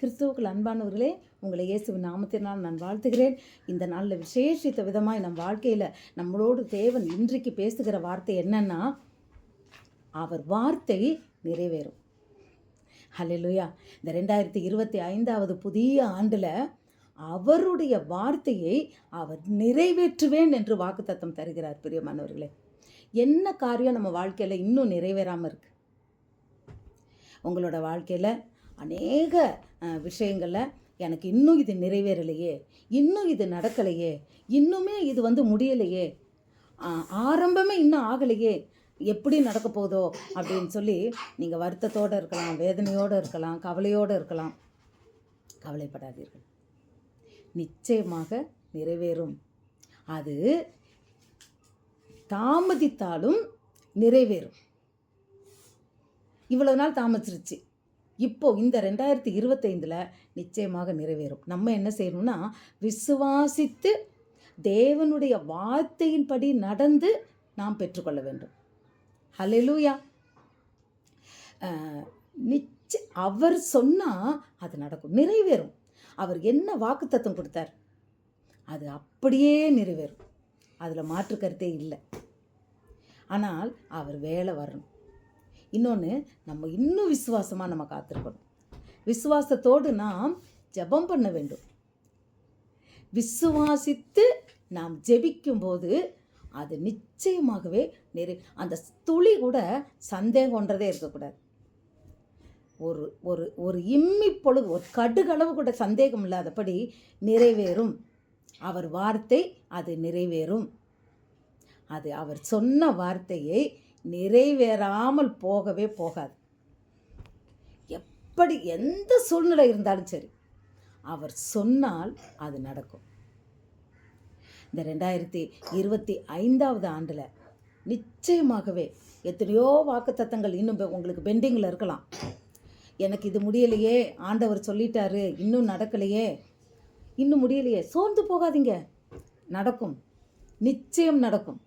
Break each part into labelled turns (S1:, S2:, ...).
S1: கிறிஸ்துவுக்குள் அன்பானவர்களே, உங்களை இயேசுவின் நாமத்தினால் நான் வாழ்த்துகிறேன். இந்த நாளில் விசேஷித்த விதமாய் நம் வாழ்க்கையில் நம்மளோடு தேவன் இன்றைக்கு பேசுகிற வார்த்தை என்னன்னா, அவர் வார்த்தை நிறைவேறும். ஹல்லேலூயா. இந்த 2025வது புதிய ஆண்டில் அவருடைய வார்த்தையை அவர் நிறைவேற்றுவேன் என்று வாக்குத்தத்தம் தருகிறார். பிரியமானவர்களே, என்ன காரியம் நம்ம வாழ்க்கையில் இன்னும் நிறைவேறாமல் இருக்குது? உங்களோட வாழ்க்கையில் அநேக விஷயங்களில் எனக்கு இன்னும் இது நிறைவேறலையே, இன்னும் இது நடக்கலையே, இன்னுமே இது முடியலையே, ஆரம்பமே இன்னும் ஆகலையே, எப்படி நடக்க போதோ அப்படின்னு சொல்லி நீங்கள் வருத்தத்தோடு இருக்கலாம், வேதனையோடு இருக்கலாம், கவலையோடு இருக்கலாம். கவலைப்படாதீர்கள், நிச்சயமாக நிறைவேறும். அது தாமதித்தாலும் நிறைவேறும். இவ்வளவு நாள் தாமதிச்சிருச்சு, இப்போ இந்த 2025 நிச்சயமாக நிறைவேறும். நம்ம என்ன செய்யணும்னா, விசுவாசித்து தேவனுடைய வார்த்தையின்படி நடந்து நாம் பெற்றுக்கொள்ள வேண்டும். ஹல்லேலூயா. அவர் சொன்னால் அது நடக்கும், நிறைவேறும். அவர் என்ன வாக்குத்தத்தம் கொடுத்தார் அது அப்படியே நிறைவேறும், அதில் மாற்று கருத்தே இல்லை. ஆனால் அவர் வேலை வரணும். இன்னொன்று, நம்ம இன்னும் விசுவாசமாக நம்ம காத்திருக்கணும். விசுவாசத்தோடு நாம் ஜெபம் பண்ண வேண்டும். விசுவாசித்து நாம் ஜெபிக்கும்போது அது நிச்சயமாகவே அந்த துளி கூட சந்தேகம்ன்றதே இருக்கக்கூடாது. ஒரு ஒரு ஒரு இம்மி பொழுது, ஒரு கடுகளவு கூட சந்தேகம் இல்லாதபடி நிறைவேறும். அவர் வார்த்தை அது நிறைவேறும். அது அவர் சொன்ன வார்த்தையை நிறைவேறாமல் போகவே போகாது. எப்படி எந்த சூழ்நிலை இருந்தாலும் சரி, அவர் சொன்னால் அது நடக்கும். இந்த 2025வது ஆண்டில் நிச்சயமாகவே எத்தனையோ வாக்குத்தத்தங்கள் இன்னும் உங்களுக்கு பெண்டிங்கில் இருக்கலாம். எனக்கு இது முடியலையே, ஆண்டவர் சொல்லிட்டாரு, இன்னும் நடக்கலையே, இன்னும் முடியலையே, சோர்ந்து போகாதீங்க, நடக்கும், நிச்சயம் நடக்கும்.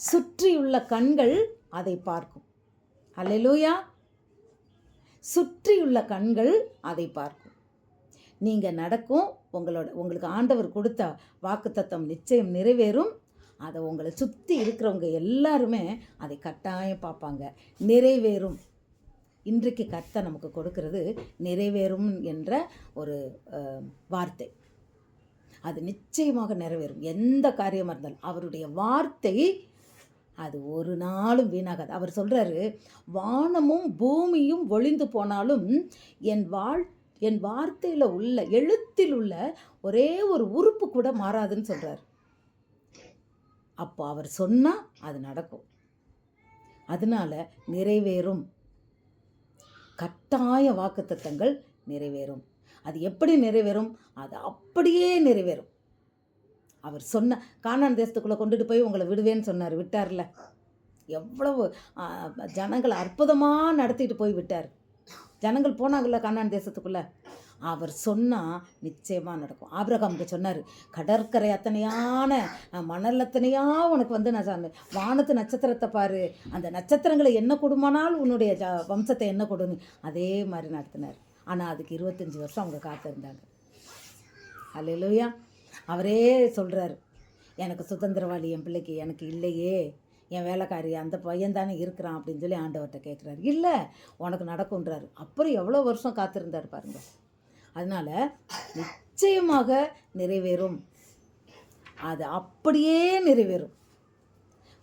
S1: சுற்றியுள்ள கண்கள் அதை பார்க்கும். ஹல்லேலூயா. சுற்றியுள்ள கண்கள் அதை பார்க்கும். நீங்கள் நடக்கும். உங்களுக்கு ஆண்டவர் கொடுத்த வாக்குத்தத்தம் நிச்சயம் நிறைவேறும். அதை உங்களை சுற்றி இருக்கிறவங்க எல்லாருமே அதை கட்டாயம் பார்ப்பாங்க, நிறைவேறும். இன்றைக்கு கர்த்தர் நமக்கு கொடுக்கிறது நிறைவேறும் என்ற ஒரு வார்த்தை. அது நிச்சயமாக நிறைவேறும். எந்த காரியமாக இருந்தாலும் அவருடைய வார்த்தை அது ஒரு நாளும் வீணாகாது. அவர் சொல்கிறாரு, வானமும் பூமியும் ஒளிந்து போனாலும் என் வார்த்தையில் உள்ள, எழுத்தில் உள்ள ஒரே ஒரு உறுப்பு கூட மாறாதுன்னு சொல்கிறார். அப்போ அவர் சொன்னால் அது நடக்கும். அதனால நிறைவேறும். கட்டாய வாக்குத்தத்தங்கள் நிறைவேறும். அது எப்படி நிறைவேறும்? அது அப்படியே நிறைவேறும். அவர் சொன்ன கானான் தேசத்துக்குள்ளே கொண்டுட்டு போய் உங்களை விடுவேன்னு சொன்னார், விட்டார்ல. எவ்வளவு ஜனங்களை அற்புதமாக நடத்திட்டு போய் விட்டார். ஜனங்கள் போனாங்கள்ல கானான் தேசத்துக்குள்ளே. அவர் சொன்னால் நிச்சயமாக நடக்கும். ஆபிரகாமுக்கு சொன்னார், கடற்கரை அத்தனையான மணல் அத்தனையா உனக்கு நான் வானத்து நட்சத்திரத்தை பாரு, அந்த நட்சத்திரங்களை என்ன கொடுமானால் உன்னுடைய வம்சத்தை என்ன கொடுன்னு. அதே மாதிரி நடத்தினார். ஆனால் அதுக்கு 25 வருஷம் அவங்க காத்திருந்தாங்க. ஹல்லேலூயா. அவரே சொல்கிறார், எனக்கு சுதந்திரவாளி என் பிள்ளைக்கு எனக்கு இல்லையே, என் வேலைக்காரி அந்த பையன் தானே இருக்கிறான் அப்படின்னு சொல்லி ஆண்டவர்கிட்ட கேட்குறாரு. இல்லை, உனக்கு நடக்கும்ன்றாரு. அப்புறம் எவ்வளோ வருஷம் காத்திருந்தார் பாருங்கள். அதனால் நிச்சயமாக நிறைவேறும். அது அப்படியே நிறைவேறும்.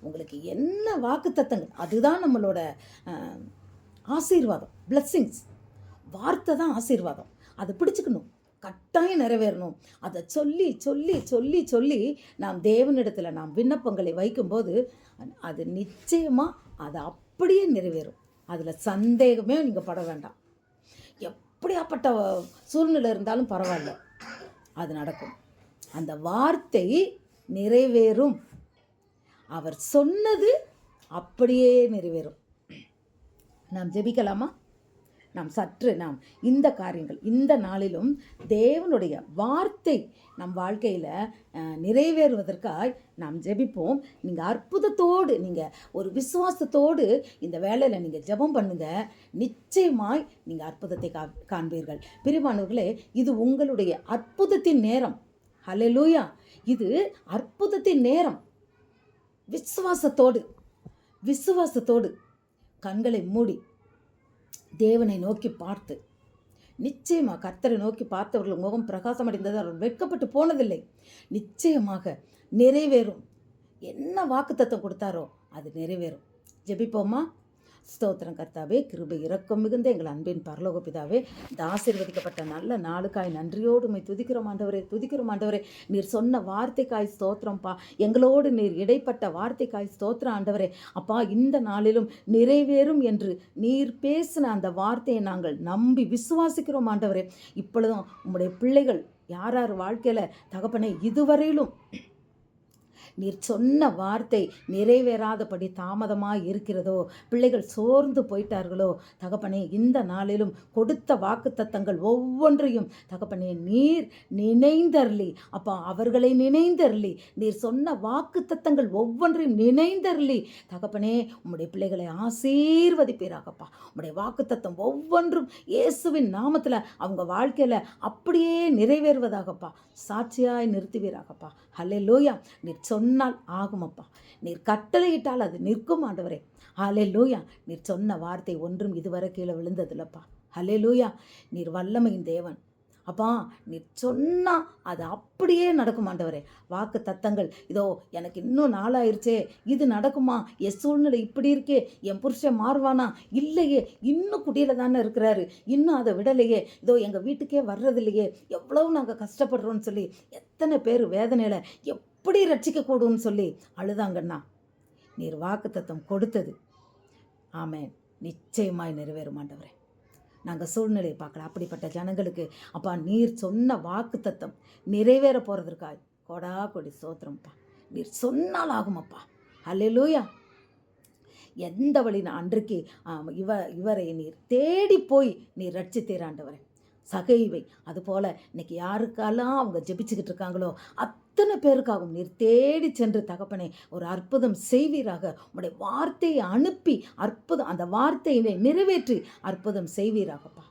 S1: உங்களுக்கு என்ன வாக்குத்தத்தங்கள், அதுதான் நம்மளோட ஆசீர்வாதம், பிளஸ்ஸிங்ஸ். வார்த்தை தான் ஆசீர்வாதம். அதை பிடிச்சிக்கணும், கட்டாயம் நிறைவேறணும். அதை சொல்லி சொல்லி சொல்லி சொல்லி நாம் தேவனிடத்தில் நாம் விண்ணப்பங்களை வைக்கும்போது அது நிச்சயமாக அது அப்படியே நிறைவேறும். அதில் சந்தேகமே நீங்கள் பட வேண்டாம். எப்படியாப்பட்ட சூழ்நிலை இருந்தாலும் பரவாயில்ல, அது நடக்கும். அந்த வார்த்தை நிறைவேறும். அவர் சொன்னது அப்படியே நிறைவேறும். நாம் ஜெபிக்கலாமா? நாம் இந்த காரியங்கள் இந்த நாளிலும் தேவனுடைய வார்த்தை நம் வாழ்க்கையில் நிறைவேறுவதற்காய் நாம் ஜெபிப்போம். நீங்கள் அற்புதத்தோடு, நீங்கள் ஒரு விசுவாசத்தோடு இந்த வேலையில் நீங்கள் ஜெபம் பண்ணுங்க. நிச்சயமாய் நீங்கள் அற்புதத்தை காண்பீர்கள். பிரியமானவர்களே, இது உங்களுடைய அற்புதத்தின் நேரம். ஹல்லேலூயா! இது அற்புதத்தின் நேரம். விசுவாசத்தோடு கண்களை மூடி தேவனை நோக்கி பார்த்து, நிச்சயமாக கர்த்தரை நோக்கி பார்த்தவர்கள் முகம் பிரகாசம் அடைந்தது, அவர்கள் வெட்கப்பட்டு போனதில்லை. நிச்சயமாக நிறைவேறும். என்ன வாக்குத்தத்தம் கொடுத்தாரோ அது நிறைவேறும். ஜெபிப்போமா? ஸ்தோத்திரம் கர்த்தாவே, கிருபை இரக்கம் மிகுந்த எங்கள் அன்பின் பரலோக பிதாவே, இந்த ஆசீர்வதிக்கப்பட்ட நல்ல நாளுக்காய் நன்றியோடு உம்மை துதிக்கிறோம் ஆண்டவரே. நீர் சொன்ன வார்த்தைக்காய் ஸ்தோத்திரம்ப்பா. எங்களோடு நீர் இடைப்பட்ட வார்த்தைக்காய் ஸ்தோத்திரம் ஆண்டவரே. அப்பா, இந்த நாளிலும் நிறைவேறும் என்று நீர் பேசின அந்த வார்த்தையை நாங்கள் நம்பி விசுவாசிக்கிறோம் ஆண்டவரே. இப்பொழுதும் உம்முடைய பிள்ளைகள் யார் வாழ்க்கையில் தகப்பனே இதுவரையிலும் நீர் சொன்ன வார்த்தை நிறைவேறாதபடி தாமதமாக இருக்கிறதோ, பிள்ளைகள் சோர்ந்து போயிட்டார்களோ தகப்பனே, இந்த நாளிலும் கொடுத்த வாக்குத்தத்தங்கள் ஒவ்வொன்றையும் தகப்பனே நீர் நினைந்தருளி, அப்பா அவர்களை நினைந்தருளி, நீர் சொன்ன வாக்குத்தத்தங்கள் ஒவ்வொன்றையும் நினைந்தருளி தகப்பனே உம்முடைய பிள்ளைகளை ஆசீர்வதிப்பீராகப்பா. உம்முடைய வாக்குத்தத்தம் ஒவ்வொன்றும் இயேசுவின் நாமத்தில் அவங்க வாழ்க்கையில் அப்படியே நிறைவேறுவதாகப்பா. சாட்சியாய் நிறுத்துவீராகப்பா. ஹல்லேலூயா! நீர் சொன்னால் ஆகுமப்பா. நீர் கட்டளையிட்டால் அது நிற்கும் ஆண்டவரே. ஹல்லேலூயா! நீர் சொன்ன வார்த்தை ஒன்றும் இதுவரை கீழே விழுந்ததில்லப்பா. ஹல்லேலூயா! நீர் வல்லமையின் தேவன் அப்பா. நீர் சொன்னால் அது அப்படியே நடக்கும் ஆண்டவரே. வாக்கு தத்தங்கள், இதோ எனக்கு இன்னும் நாளாயிருச்சே, இது நடக்குமா, என் சூழ்நிலை இப்படி இருக்கே, என் புருஷன் மாறுவானா, இல்லையே, இன்னும் குடியில் தானே இருக்கிறாரு, இன்னும் அதை விடலையே, இதோ எங்கள் வீட்டுக்கே வர்றதில்லையே, எவ்வளவு நாங்கள் கஷ்டப்படுறோன்னு சொல்லி எத்தனை பேர் வேதனையில் எப்படி ரட்சிக்கக்கூடும்னு சொல்லி அழுதாங்கண்ணா. நீர் வாக்கு தத்தம் கொடுத்தது ஆமென், நிச்சயமாய் நிறைவேறும் ஆண்டவரே. நாங்கள் சூழ்நிலையை பார்க்கல, அப்படிப்பட்ட ஜனங்களுக்கு அப்பா நீர் சொன்ன வாக்கு தத்தம் நிறைவேற போகிறதுக்காய் கொடா கொடி ஸ்தோத்திரம்ப்பா. நீர் சொன்னால் ஆகுமப்பா. ஹல்லேலூயா! எந்த வழி நான் அன்றைக்கு இவரை நீர் தேடி போய் நீர் ரட்சித்தீராண்டவரே. சகைவை அதுபோல் இன்னைக்கு யாருக்கெல்லாம் அவங்க ஜெபிச்சுக்கிட்டு இருக்காங்களோ அத்தனை பேருக்காகவும் நீர் தேடி சென்று தகப்பனே ஒரு அற்புதம் செய்வீராக. உங்களுடைய வார்த்தையை அனுப்பி அற்புதம், அந்த வார்த்தையை நிறைவேற்றி அற்புதம் செய்வீராகப்பா.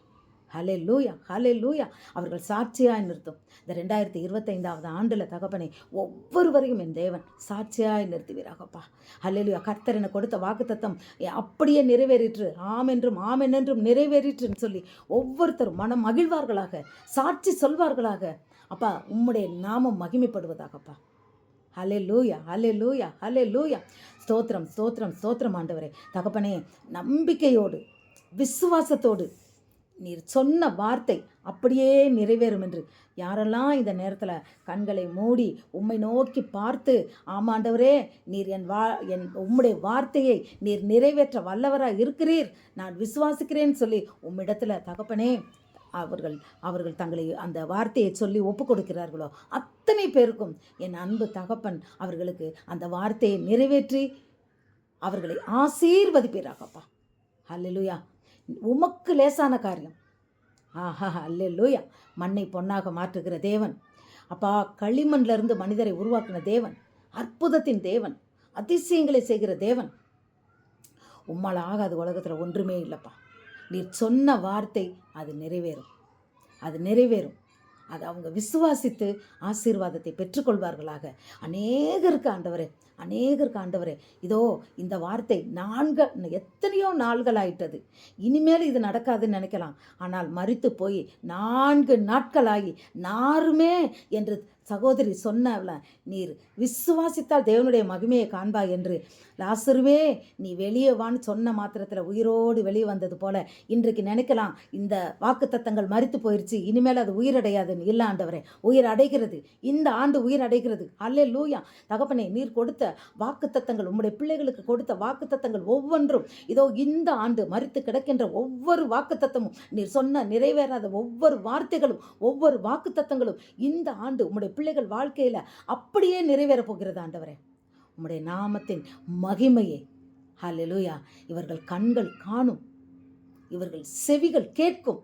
S1: ஹல்லேலூயா! ஹல்லேலூயா! அவர்கள் சாட்சியாய் நிறுத்தும். இந்த 2025 ஆண்டில் தகப்பனே ஒவ்வொருவரையும் என் தேவன் சாட்சியாய் நிறுத்துவீராகப்பா. ஹல்லேலூயா! கர்த்தர் எனக்கு கொடுத்த வாக்குத்தத்தம் அப்படியே நிறைவேறிற்று, ஆமென்றும் ஆமென்றும் நிறைவேறிற்றுன்னு சொல்லி ஒவ்வொருத்தரும் மனம் மகிழ்வார்களாக, சாட்சி சொல்வார்களாக. அப்பா உம்முடைய நாமம் மகிமைப்படுவதாகப்பா. ஹல்லேலூயா! ஹல்லேலூயா! ஹல்லேலூயா! ஸ்தோத்திரம் ஸ்தோத்திரம் ஸ்தோத்திரம் ஆண்டவரே. தகப்பனே, நம்பிக்கையோடு விசுவாசத்தோடு நீர் சொன்ன வார்த்தை அப்படியே நிறைவேறும் என்று யாரெல்லாம் இந்த நேரத்தில் கண்களை மூடி உம்மை நோக்கி பார்த்து, ஆமாண்டவரே நீர் என் உம்முடைய வார்த்தையை நீர் நிறைவேற்ற வல்லவராக இருக்கிறீர், நான் விசுவாசிக்கிறேன்னு சொல்லி உம்மிடத்தில் தகப்பனே அவர்கள் தங்களை அந்த வார்த்தையை சொல்லி ஒப்பு கொடுக்கிறார்களோ அத்தனை பேருக்கும் என் அன்பு தகப்பன் அவர்களுக்கு அந்த வார்த்தையை நிறைவேற்றி அவர்களை ஆசீர்வதிப்பீராகப்பா. ஹல்லேலூயா! உமக்கு லேசான காரியம். ஆஹா! ஹல்லேலூயா! மண்ணை பொன்னாக மாற்றுகிற தேவன் அப்பா, களிமண்ணிலிருந்து மனிதரை உருவாக்கின தேவன், அற்புதத்தின் தேவன், அதிசயங்களை செய்கிற தேவன். உம்மால் ஆகாத உலகத்தில் ஒன்றுமே இல்லைப்பா. நீர் சொன்ன வார்த்தை அது நிறைவேறும், அது நிறைவேறும். அதை அவங்க விசுவாசித்து ஆசீர்வாதத்தை பெற்றுக்கொள்வார்களாக. அநேகருக்கு ஆண்டவரே இதோ இந்த வார்த்தை எத்தனையோ நாள்கள் ஆயிட்டது, இனிமேல் இது நடக்காதுன்னு நினைக்கலாம். ஆனால் மரித்து போய் 4 நாட்களாகி நாருமே என்று சகோதரி சொன்னவள, நீர் விசுவாசித்தால் தேவனுடைய மகிமையை காண்பாய் என்று. லாசருவே நீ வெளியே வான்னு சொன்ன மாத்திரத்தில் உயிரோடு வெளியே வந்தது போல இன்றைக்கு நினைக்கலாம் இந்த வாக்குத்தத்தங்கள் மரித்து போயிடுச்சு, இனிமேல் அது உயிரடையாதுன்னு. இல்லை ஆண்டவரே, உயிர் அடைகிறது. இந்த ஆண்டு உயிர் அடைகிறது. ஹல்லேலூயா! தகப்பனே, நீர் கொடுத்த வாக்குத்தத்தங்கள், உம்முடைய பிள்ளைகளுக்கு கொடுத்த வாக்குத்தத்தங்கள் ஒவ்வொன்றும் இதோ இந்த ஆண்டு மரித்து கிடக்கின்ற ஒவ்வொரு வாக்குத்தத்தமும், நீர் சொன்ன நிறைவேறாத ஒவ்வொரு வார்த்தைகளும், ஒவ்வொரு வாக்குத்தத்தங்களும் இந்த ஆண்டு உம்முடைய பிள்ளைகள் வாழ்க்கையில் அப்படியே நிறைவேறப் போகிறது ஆண்டவரே. உம்முடைய நாமத்தின் மகிமையை ஹல்லேலூயா இவர்கள் கண்கள் காணும். இவர்கள் செவிகள் கேட்கும்,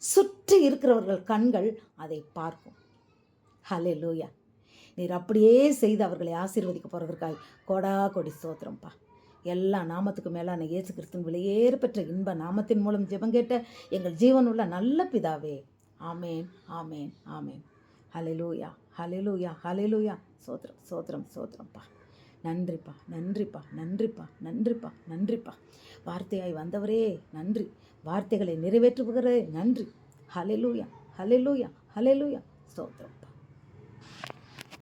S1: சுற்றி இருக்கிறவர்கள் கண்கள் அதை பார்க்கும். ஹல்லேலூயா. நீர் அப்படியே செய்து அவர்களை ஆசீர்வதிக்க போகிறதற்காய் கோடா கொடி ஸ்தோத்திரம்ப்பா. எல்லா நாமத்துக்கு மேலான இயேசு கிறிஸ்துவின் விலையேற பெற்ற இன்ப நாமத்தின் மூலம் ஜெபம் கேட்ட எங்கள் ஜீவனுள்ள நல்ல பிதாவே, ஆமேன், ஆமேன், ஆமேன். ஹல்லேலூயா, ஹல்லேலூயா, ஹல்லேலூயா. ஸ்தோத்திரம், ஸ்தோத்திரம், ஸ்தோத்திரம்ப்பா. நன்றிப்பா, நன்றிப்பா, நன்றிப்பா, நன்றிப்பா, நன்றிப்பா. வார்த்தையாய் வந்தவரே நன்றி, வார்த்தைகளை நிறைவேற்றுகிறே நன்றி. ஹல்லேலூயா, ஹல்லேலூயா, ஹல்லேலூயா. ஸ்தோத்திரம்.